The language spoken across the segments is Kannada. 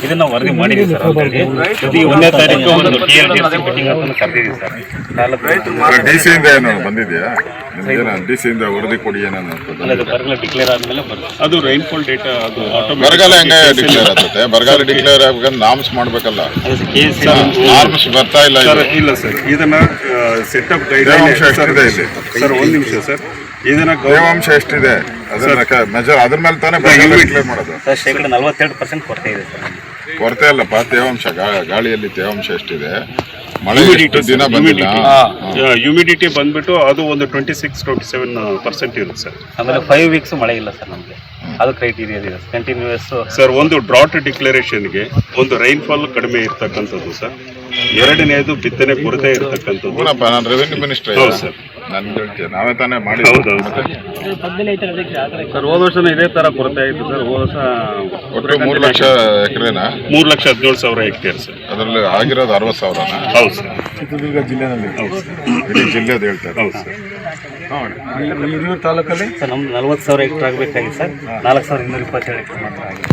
ಇದನ್ನ ವರದಿ ಮಾಡಿದ್ದೀವಿ ಸರ್ ಆಲ್ರೆಡಿ. ಪ್ರತಿ 1ನೇ ತಾರೀಕು ಒಂದು TLDC ಮೀಟಿಂಗ್ ಅಂತ ಕರೆದಿದ್ದೀವಿ ಸರ್. ಡಿಸಿಯಿಂದ ಏನು ಬಂದಿದೆಯಾ? ಡಿಸಿಯಿಂದ ವರದಿ ಕೊಡಿ ಏನನ್ನ ಬರಗಾಲ ಡಿಕ್ಲೇರ್ ಆದ್ಮೇಲೆ ಬರುತ್ತೆ. ಅದು ರೈನ್ಫಾಲ್ ಡೇಟಾ ಅದು ಬರಗಾಲ ಹೆಂಗೆ ಡಿಕ್ಲೇರ್ ಆಗುತ್ತೆ? ಬರಗಾಲ ಡಿಕ್ಲೇರ್ ಆಗ್ಬೇಕಂದ್ರೆ ನಾಮ್ಸ್ ಮಾಡ್ಬೇಕಲ್ಲ. ನಾರ್ಮ್ಸ್ ಬರ್ತಾ ಇಲ್ಲ. ಇಲ್ಲ ಸರ್, ಇದನ್ನ ಸೆಟಪ್ ಗೈಡ್ಲೈನ್ ಸರ್. ಒಂದು ನಿಮಿಷ ಸರ್, ಇದನ್ನ ತೇವಾಂಶ ಎಷ್ಟಿದೆ ಅದನ್ನ ಮೆಜರ್ ಅದ್ರ ಮೇಲೆ ತಾನೇ ಬರಗಾಲ ಡಿಕ್ಲೇರ್ ಮಾಡೋದು. ಸರ್ ಶೇಕಡ 42% ಕೊರತೆ ಇದೆ ಸರ್. ಕೊರತೆ ಅಲ್ಲಪ್ಪ, ತೇವಾಂಶ ಗಾಳಿಯಲ್ಲಿ ತೇವಾಂಶ ಎಷ್ಟಿದೆ, ಮಳೆ ಎಷ್ಟು ದಿನ ಬಂದಿಲ್ಲ, ಹ್ಯೂಮಿಡಿಟಿ ಬಂದ್ಬಿಟ್ಟು ಅದು ಒಂದು 26-27% ಇರುತ್ತೆ ಸರ್. ಆಮೇಲೆ 5 ವೀಕ್ಸ್ ಮಳೆ ಇಲ್ಲ ಸರ್ ನಮಗೆ. ಅದು ಕ್ರೈಟೀರಿಯಾ ಇದೆ ಕಂಟಿನ್ಯೂಸ್ ಸರ್. ಒಂದು ಡ್ರಾಟ್ ಡಿಕ್ಲರೇಷನ್ಗೆ ಒಂದು ರೈನ್ಫಾಲ್ ಕಡಿಮೆ ಇರ್ತಕ್ಕಂಥದ್ದು ಸರ್. ಎರಡನೇದು ಬಿತ್ತನೆ ಕೊರತೆ ಇರತಕ್ಕಂಥದ್ದು. ನಾನು ರೆವೆನ್ಯೂ ಮಿನಿಸ್ಟರ್ ಸರ್, ನಾನು ಹೇಳ್ತೇನೆ, ನಾವೇ ತಾನೇ ಮಾಡಿ. ಸರ್ ಹೋದ ವರ್ಷ ಇದೇ ತರ ಕೊರತೆ ಆಯಿತು ಸರ್. ಹೋದ ವರ್ಷ ಒಟ್ಟು 3 ಲಕ್ಷ ಎಕರೆನಾ? 3,17,000 hectare sir. ಅದರಲ್ಲಿ ಆಗಿರೋದು 60,000. ಹೌದು ಸರ್. ಚಿತ್ರದುರ್ಗ ಜಿಲ್ಲೆನಲ್ಲಿ. ಹೌದು ಸರ್, ಇಡೀ ಜಿಲ್ಲೆದು ಹೇಳ್ತಾರೆ. ಹೌದು ಸರ್. ಹಿರಿಯೂರು ತಾಲೂಕಲ್ಲಿ ಸರ್ ನಮ್ದು 40,000 ಹೆಕ್ಟರ್ ಆಗಬೇಕಾಗಿತ್ತು ಸರ್. 4,227 ಹೆಕ್ಟರ್ ಮಾತ್ರ ಆಗಿದೆ.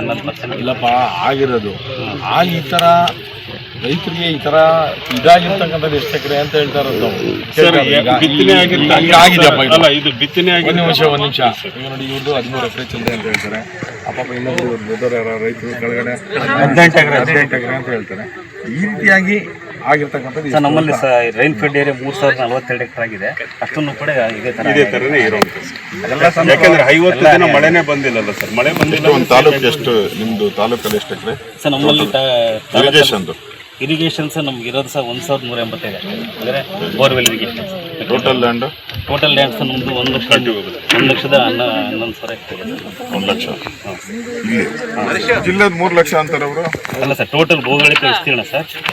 11% ಇಲ್ಲಪ್ಪ ಆಗಿರೋದು. ಆಗ ಈ ಥರ ರೈತರಿಗೆ ಈ ಥರ ಇದಾಗಿರ್ತಕ್ಕಂಥದ್ದು ಎಷ್ಟು ಎಕರೆ ಅಂತ ಹೇಳ್ತಾ ಇರೋದು ಬಿತ್ತನೆ ಆಗಿದೆಯಪ್ಪ. ಅಲ್ಲ, ಇದು ಬಿತ್ತನೆ ಆಗಿ ಒಂದು ನಿಮಿಷ ಈಗ ನೋಡಿ, ಇವ್ರದ್ದು 13 ಎಕರೆ ಚಿಲ್ಲರೆ ಅಂತ ಹೇಳ್ತಾರೆ. ಅಪ್ಪ ಇನ್ನೊಂದು ದೊಡ್ಡವರ ರೈತರು ಕೆಳಗಡೆ 18 ಎಕರೆ ಅಂತ ಹೇಳ್ತಾರೆ. ಈ ರೀತಿಯಾಗಿ ಆಗಿರ್ತಕ್ಕಂಥದ್ದು ಸರ್ ನಮ್ಮಲ್ಲಿ ರೈನ್ ಫೆಡ್ ಏರಿಯಾ 3,042 ಹೆಕ್ಟರ್ ಆಗಿದೆ. ಅಷ್ಟನ್ನು ಕೂಡ ಇದೇ ಥರನೇ ಇರೋದು. ಯಾಕಂದ್ರೆ 50 ದಿನ ಮಳೆನೇ ಬಂದಿಲ್ಲಲ್ಲ ಸರ್. ಮಳೆ ಬಂದಿಲ್ಲ. ಒಂದು ತಾಲೂಕು ಎಷ್ಟು ನಿಮ್ದು ತಾಲೂಕಲ್ಲಿ ಎಷ್ಟು ಎಕರೆ? ಸರ್ ನಮ್ಮಲ್ಲಿ ಇರಿಗೇಷನ್ ಸರ್ ನಮ್ಗೆ ಇರೋದು ಸರ್ 1,185 ಅಂದರೆ borewell irrigation. Total land sir ನಮ್ಮದು 1,11,000 ಹೆಕ್ಟರ್. 1 ಲಕ್ಷ. ಇಲ್ಲಿ ಜಿಲ್ಲೆದು 3 ಲಕ್ಷ ಅಂತಾರೆ ಅವರು. ಅಲ್ಲ ಸರ್, ಟೋಟಲ್ ಭೌಗೋಳಿಕ ವಿಸ್ತೀರ್ಣ ಸರ್